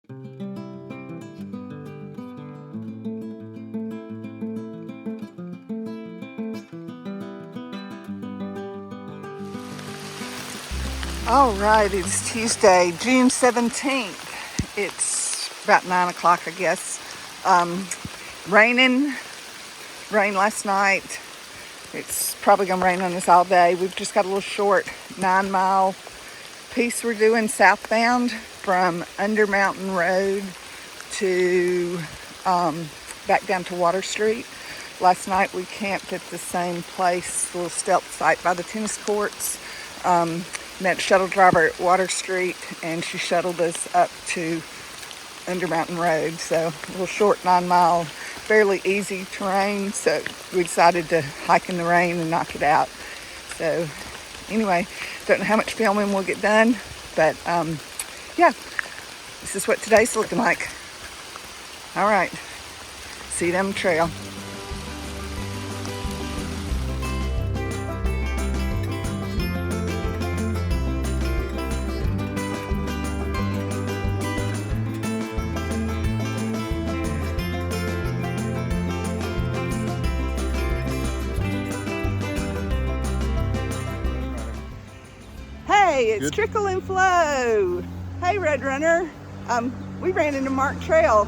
All right, it's Tuesday, June 17th. It's about 9 o'clock, I guess. Rained last night. It's probably gonna rain on us all day. We've just got a little short 9-mile piece we're doing southbound from Undermountain Road to back down to Water Street. Last night we camped at the same place, the little stealth site by the tennis courts. Met a shuttle driver at Water Street, and she shuttled us up to Undermountain Road. So a little short 9-mile, fairly easy terrain. So we decided to hike in the rain and knock it out. So anyway, don't know how much filming we'll get done, but yeah, this is what today's looking like. All right, see you down the trail. Hey, it's Trickle and Flow. Hey, Red Runner. We ran into Mark Trail.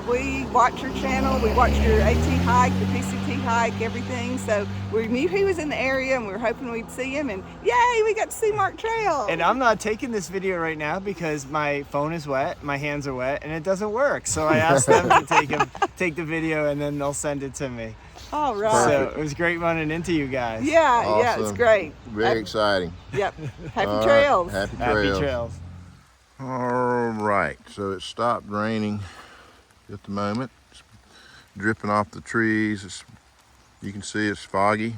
We watched your channel. We watched your AT hike, the PCT hike, everything. So we knew he was in the area, and we were hoping we'd see him. And yay, we got to see Mark Trail. And I'm not taking this video right now because my phone is wet, my hands are wet, and it doesn't work. So I asked them to take the video, and then they'll send it to me. All right. So it was great running into you guys. Yeah, Awesome. yeah, it's great. Very exciting. Yep. Happy trails. Happy trails. Happy trails. All right, so it stopped raining at the moment. It's dripping off the trees. You can see it's foggy.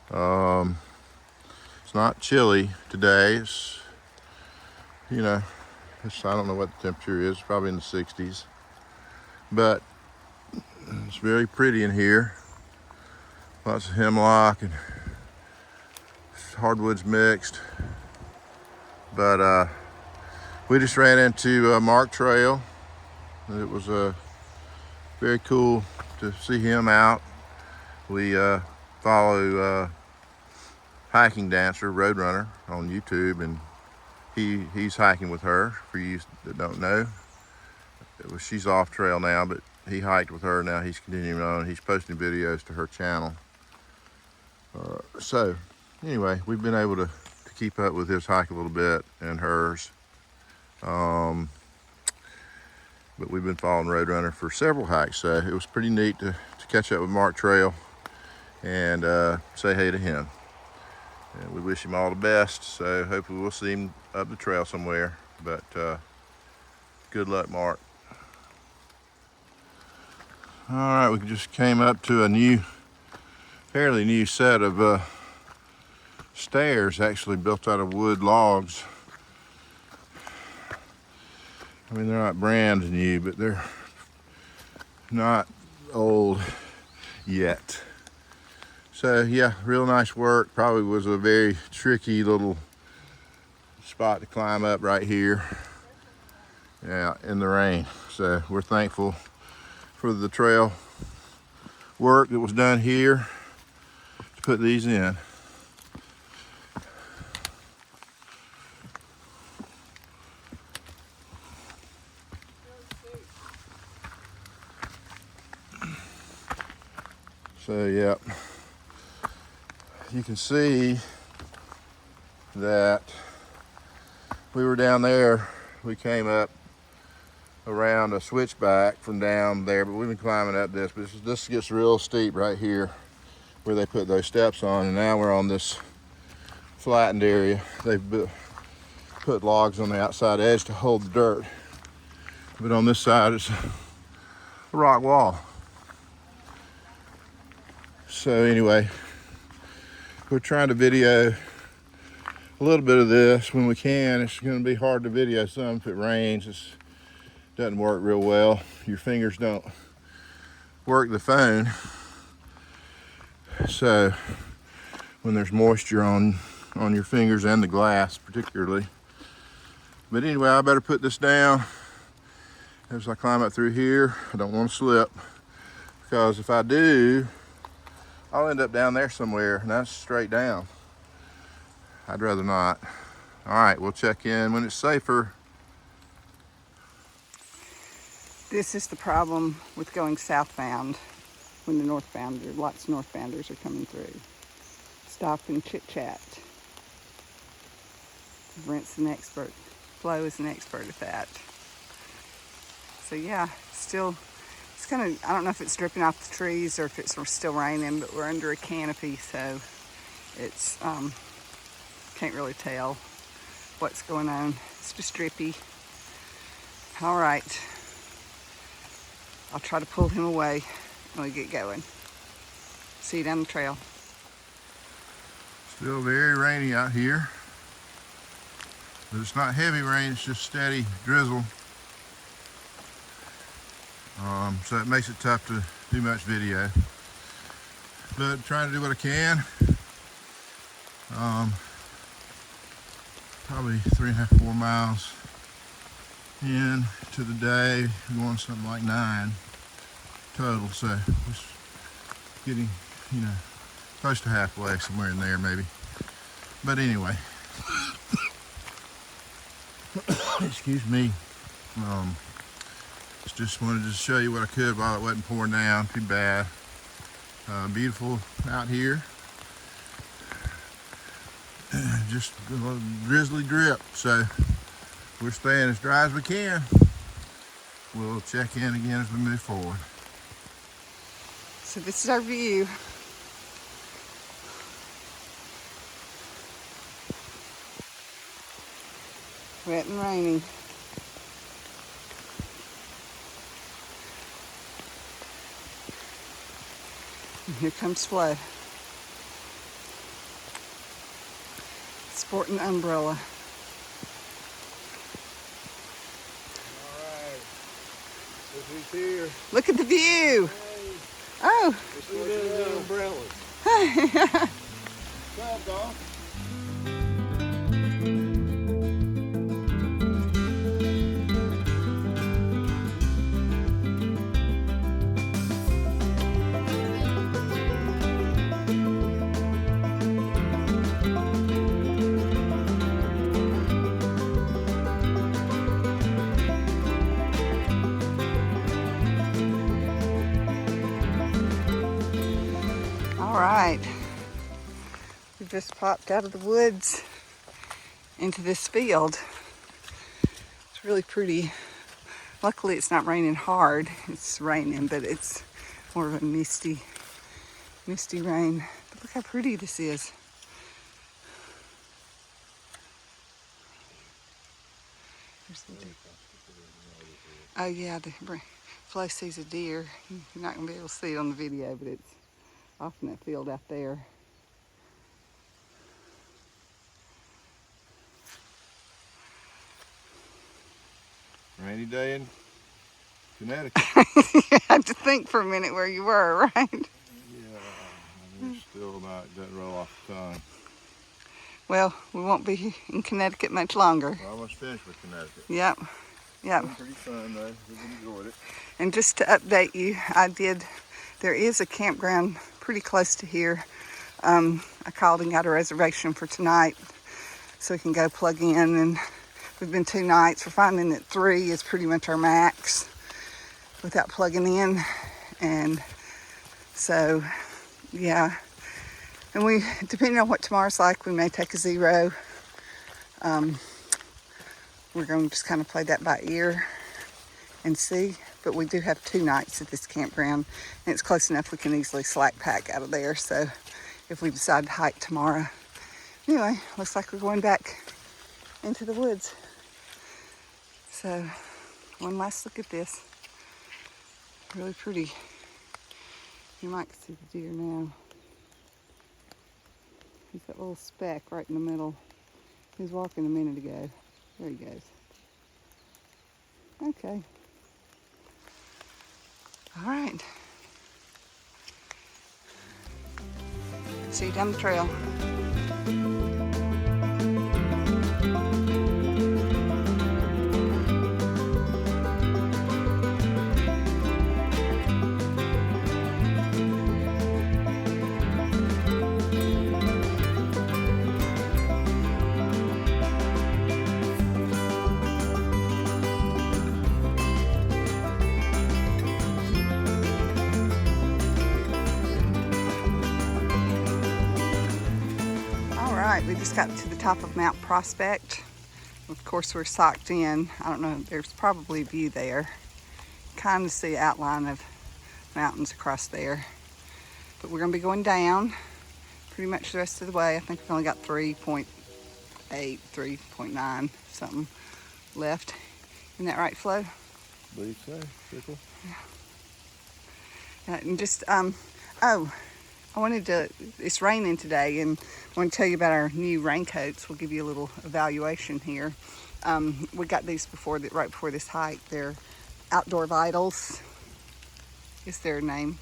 It's not chilly today. It's, I don't know what the temperature is, probably in the 60s. But it's very pretty in here. Lots of hemlock and hardwoods mixed. But we just ran into Mark Trail. It was very cool to see him out. We follow Hiking Dancer, Roadrunner on YouTube, and he's hiking with her, for you that don't know. She's off trail now, but he hiked with her. Now he's continuing on. He's posting videos to her channel. So anyway, we've been able to keep up with his hike a little bit and hers. But we've been following Roadrunner for several hikes, so it was pretty neat to catch up with Mark Trail and say hey to him. And we wish him all the best, so hopefully we'll see him up the trail somewhere. But good luck, Mark. All right, we just came up to a fairly new set of stairs, actually built out of wood logs. I mean, they're not brand new, but they're not old yet. So yeah, real nice work. Probably was a very tricky little spot to climb up right here, yeah, in the rain. So we're thankful for the trail work that was done here to put these in. So yeah, you can see that we were down there. We came up around a switchback from down there, but we've been climbing up this. But this gets real steep right here where they put those steps on, and now we're on this flattened area. They've put logs on the outside edge to hold the dirt, but on this side it's a rock wall. So anyway, we're trying to video a little bit of this when we can. It's going to be hard to video some if it rains. It doesn't work real well. Your fingers don't work the phone. So when there's moisture on your fingers and the glass particularly. But anyway, I better put this down as I climb up through here. I don't want to slip, because if I do, I'll end up down there somewhere, and that's straight down. I'd rather not. All right, we'll check in when it's safer. This is the problem with going southbound when the northbounders, lots of northbounders are coming through. Stop and chit chat. Brent's an expert. Flo is an expert at that. So yeah, still, it's kind of, I don't know if it's dripping off the trees or if it's still raining, but we're under a canopy, so it's, can't really tell what's going on. It's just drippy. All right. I'll try to pull him away when we get going. See you down the trail. Still very rainy out here, but it's not heavy rain, it's just steady drizzle. So it makes it tough to do much video, but trying to do what I can. Probably 3.5, 4 miles in to the day. We're going something like 9 total, so just getting, close to halfway, somewhere in there maybe. But anyway, excuse me. Just wanted to show you what I could while it wasn't pouring down too bad. Beautiful out here. Just a little drizzly drip, so we're staying as dry as we can. We'll check in again as we move forward. So this is our view. Wet and rainy. And here comes Flo. Sporting an umbrella. Alright, this is here. Look at the view. Hey, Oh. the umbrellas. What's up, dog? All right. We just popped out of the woods into this field. It's really pretty. Luckily it's not raining hard. It's raining, but it's more of a misty rain. But look how pretty this is. There's the deer. Oh yeah, Flo sees a deer. You're not gonna be able to see it on the video, but it's off in that field out there. Rainy day in Connecticut. You had to think for a minute where you were, right? Yeah, it's still not, doesn't roll off the tongue. Well, we won't be in Connecticut much longer. We're almost finished with Connecticut. Yep. It's pretty fun though. We've enjoyed it. And just to update you, there is a campground pretty close to here. I called and got a reservation for tonight so we can go plug in. And we've been 2 nights. We're finding that 3 is pretty much our max without plugging in. And so, yeah. And we, depending on what tomorrow's like, we may take a 0. We're going to just kind of play that by ear and see. But we do have 2 nights at this campground, and it's close enough we can easily slack pack out of there. So if we decide to hike tomorrow. Anyway, looks like we're going back into the woods. So one last look at this. Really pretty. You might see the deer now. He's that little speck right in the middle. He was walking a minute ago. There he goes. Okay. All right. See you down the trail. right, we just got to the top of Mount Prospect. Of course, we're socked in. I don't know, there's probably a view there. Kind of see the outline of mountains across there. But we're gonna be going down pretty much the rest of the way. I think we've only got 3.8, 3.9 something left. Isn't that right, Flo? Believe so, Pickle. Yeah. And just, oh, it's raining today, and I want to tell you about our new raincoats. We'll give you a little evaluation here. We got these right before this hike. They're Outdoor Vitals is their name.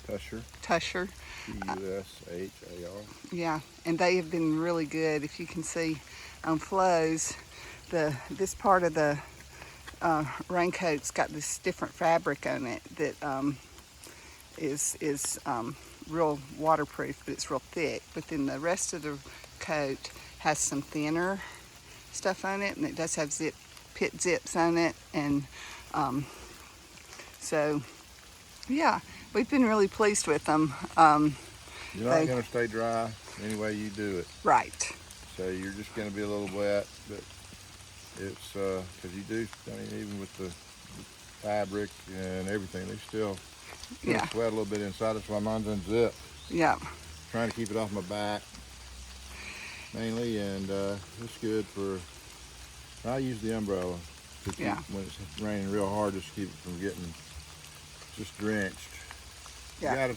Tusher. Tusher. Tushar. Yeah, and they have been really good. If you can see on Flo's, this part of the raincoat's got this different fabric on it that is real waterproof, but it's real thick. But then the rest of the coat has some thinner stuff on it, and it does have pit zips on it. And so, yeah, we've been really pleased with them. You're not going to stay dry any way you do it. Right. So you're just going to be a little wet, but it's because you do, I mean, even with the fabric and everything, they still sweat a little bit inside. That's why mine's unzipped. Yeah. Trying to keep it off my back mainly, and it's good for. I use the umbrella to keep when it's raining real hard, just to keep it from getting just drenched. Yeah. You gotta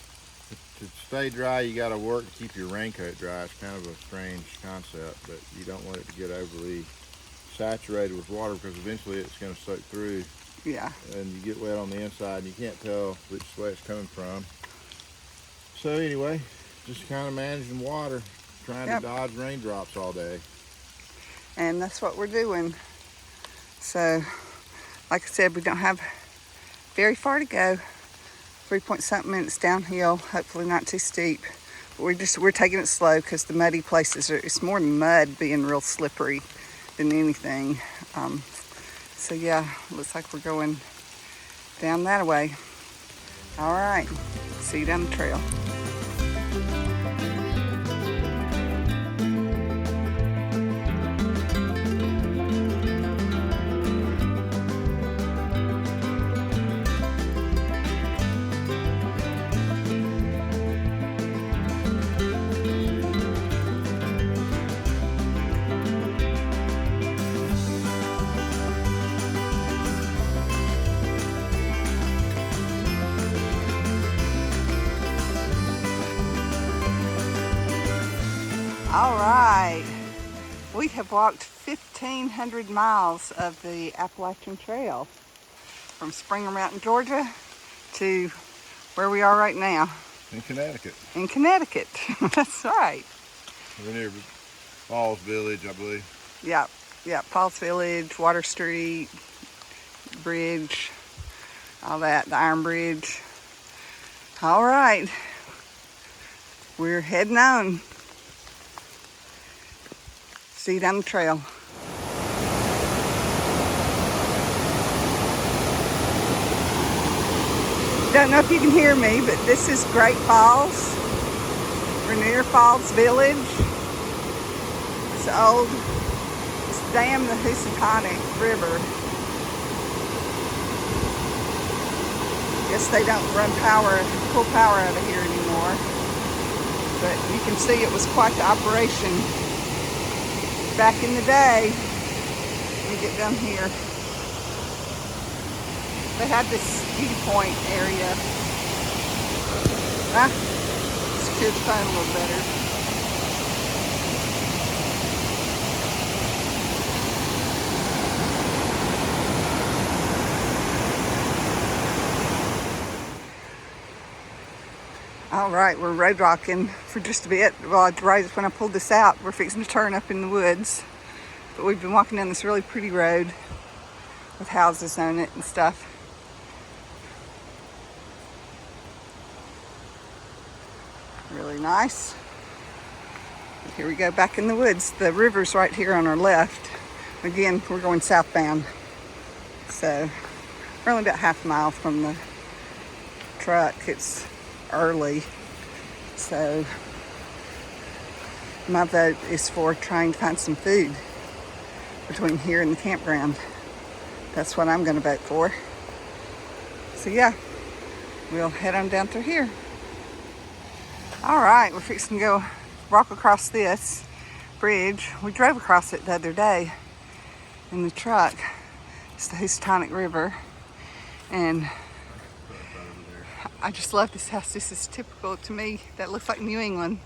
to stay dry. You got to work to keep your raincoat dry. It's kind of a strange concept, but you don't want it to get overly saturated with water because eventually it's going to soak through. Yeah. And you get wet on the inside and you can't tell which way it's coming from. So anyway, just kind of managing water, trying to dodge raindrops all day. And that's what we're doing. So, like I said, we don't have very far to go. 3-point-something minutes downhill, hopefully not too steep. But we're taking it slow because the muddy places it's more mud being real slippery than anything. So yeah, looks like we're going down that way. All right, see you down the trail. All right, we have walked 1,500 miles of the Appalachian Trail from Springer Mountain, Georgia to where we are right now. In Connecticut. In Connecticut, that's right. We're near Falls Village, I believe. Yeah, Falls Village, Water Street, Bridge, all that, the Iron Bridge. All right, we're heading on. See you down the trail. Don't know if you can hear me, but this is Great Falls. We're near Falls Village. It's dam, the Housatonic River. Guess they don't pull power out of here anymore. But you can see it was quite the operation back in the day. Let me get down here. They had this ski point area. Secure the phone a little better. All right, we're road rocking for just a bit. Well, right when I pulled this out, we're fixing to turn up in the woods. But we've been walking down this really pretty road with houses on it and stuff. Really nice. Here we go back in the woods. The river's right here on our left. Again, we're going southbound. So we're only about half a mile from the truck. It's early. So My vote is for trying to find some food between here and the campground. That's what I'm going to vote for. So yeah, we'll head on down through here. All right, we're fixing to go walk across this bridge. We drove across it the other day in the truck. It's the Houstonic River. And I just love this house. This is typical to me. That looks like New England.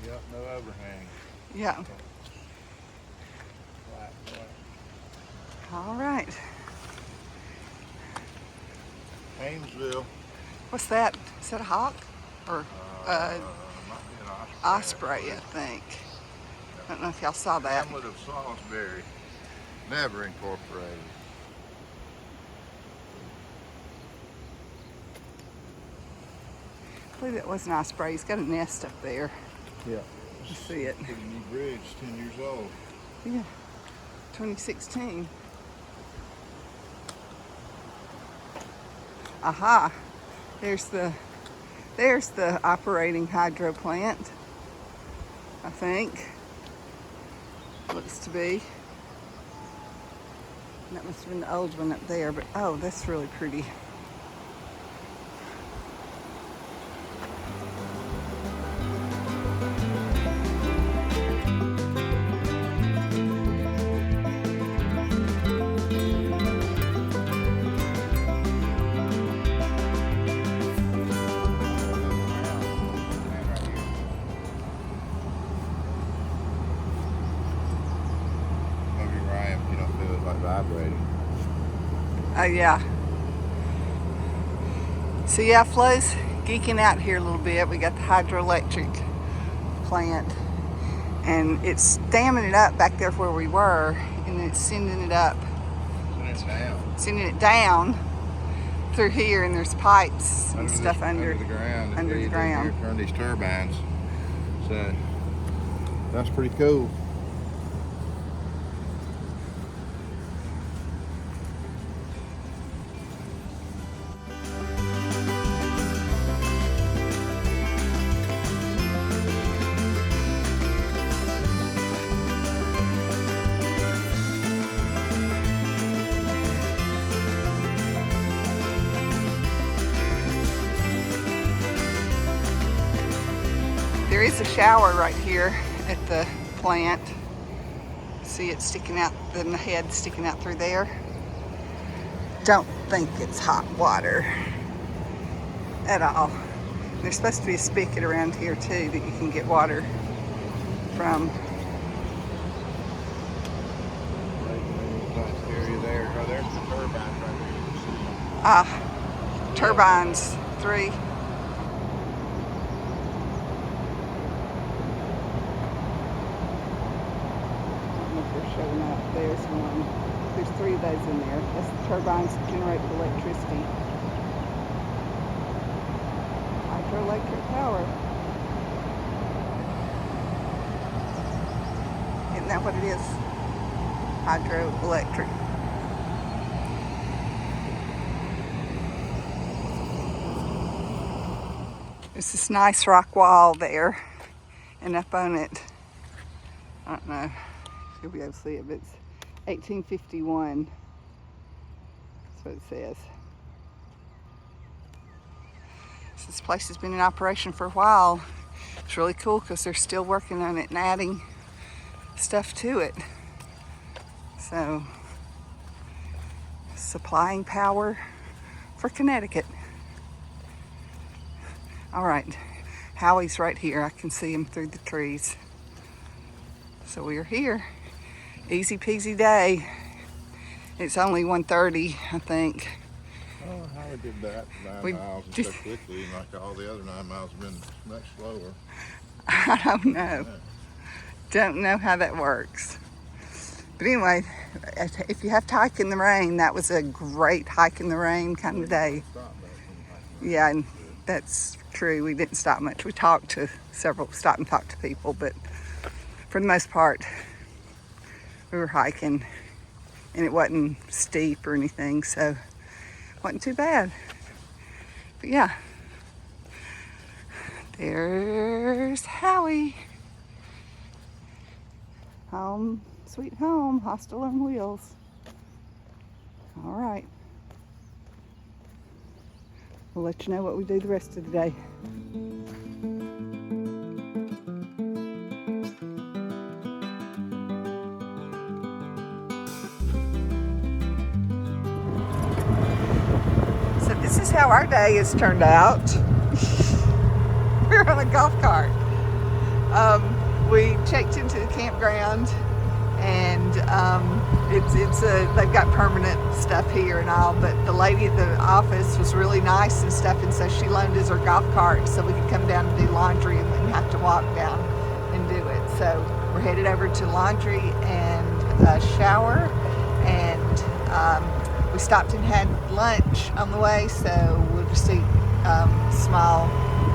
Yep, no overhang. Yeah. All right. Haynesville. What's that? Is that a hawk? Or Might be an osprey, I think. I don't know if y'all saw that. Hamlet of Salisbury, never incorporated. I believe that was an osprey. He's got a nest up there. Yeah. You see it. Pretty new bridge, 10 years old. Yeah. 2016. Aha. There's the operating hydro plant, I think. Looks to be. That must have been the old one up there, but oh, that's really pretty. Vibrating. Oh yeah. So yeah, Flo's geeking out here a little bit. We got the hydroelectric plant, and it's damming it up back there where we were, and it's sending it up, sending it down through here, and there's pipes and stuff under the ground. Under the ground. Turn these turbines. So that's pretty cool. There is a shower right here at the plant. See it sticking out, the head sticking out through there. Don't think it's hot water at all. There's supposed to be a spigot around here too that you can get water from. Area there. Oh, there's the turbines right there. Ah, turbines, 3. Showing up. There's one. There's 3 of those in there. That's the turbines that generate the electricity. Hydroelectric power. Isn't that what it is? Hydroelectric. There's this nice rock wall there, and up on it, I don't know. You'll be able to see it, but it's 1851. That's what it says. So this place has been in operation for a while. It's really cool because they're still working on it and adding stuff to it. So, supplying power for Connecticut. All right, Howie's right here. I can see him through the trees. So we are here. Easy peasy day. It's only 1:30, I think. Oh, how we did that 9 miles and so quickly, like all the other 9 miles have been much slower. I don't know. Don't know how that works. But anyway, if you have to hike in the rain, that was a great hike in the rain kind of day. Yeah, and that's true. We didn't stop much. We talked to stopped and talked to people, but for the most part, we were hiking, and it wasn't steep or anything, so it wasn't too bad. But yeah, there's Howie. Home, sweet home, hostel on wheels. All right. We'll let you know what we do the rest of the day. So this is how our day has turned out. We're on a golf cart. We checked into the campground, and they've got permanent stuff here and all, but the lady at the office was really nice and stuff, and so she loaned us her golf cart so we could come down and do laundry and then have to walk down and do it. So we're headed over to laundry and shower, and we stopped and had lunch on the way, so we'll just eat small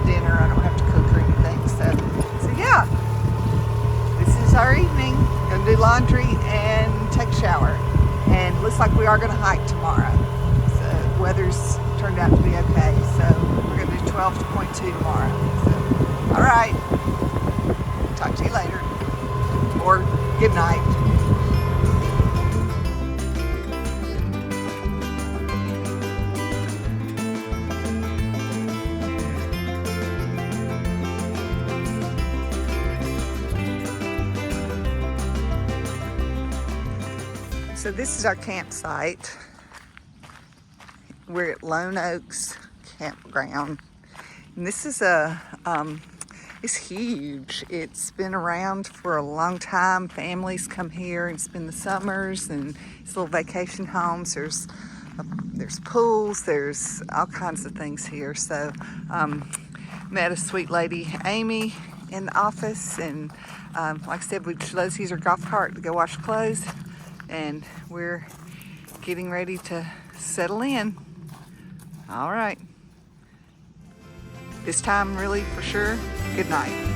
dinner. I don't have to cook or anything. So yeah, this is our evening. Gonna do laundry and take a shower. And looks like we are gonna hike tomorrow. So weather's turned out to be okay. So we're gonna do 12 to 0.2 tomorrow. So, all right. Talk to you later. Or good night. So this is our campsite. We're at Lone Oaks Campground. And this is it's huge. It's been around for a long time. Families come here and spend the summers, and it's little vacation homes. There's pools, there's all kinds of things here. So met a sweet lady, Amy, in the office, and like I said, she let us use her golf cart to go wash clothes. And we're getting ready to settle in. All right. This time, really, for sure, good night.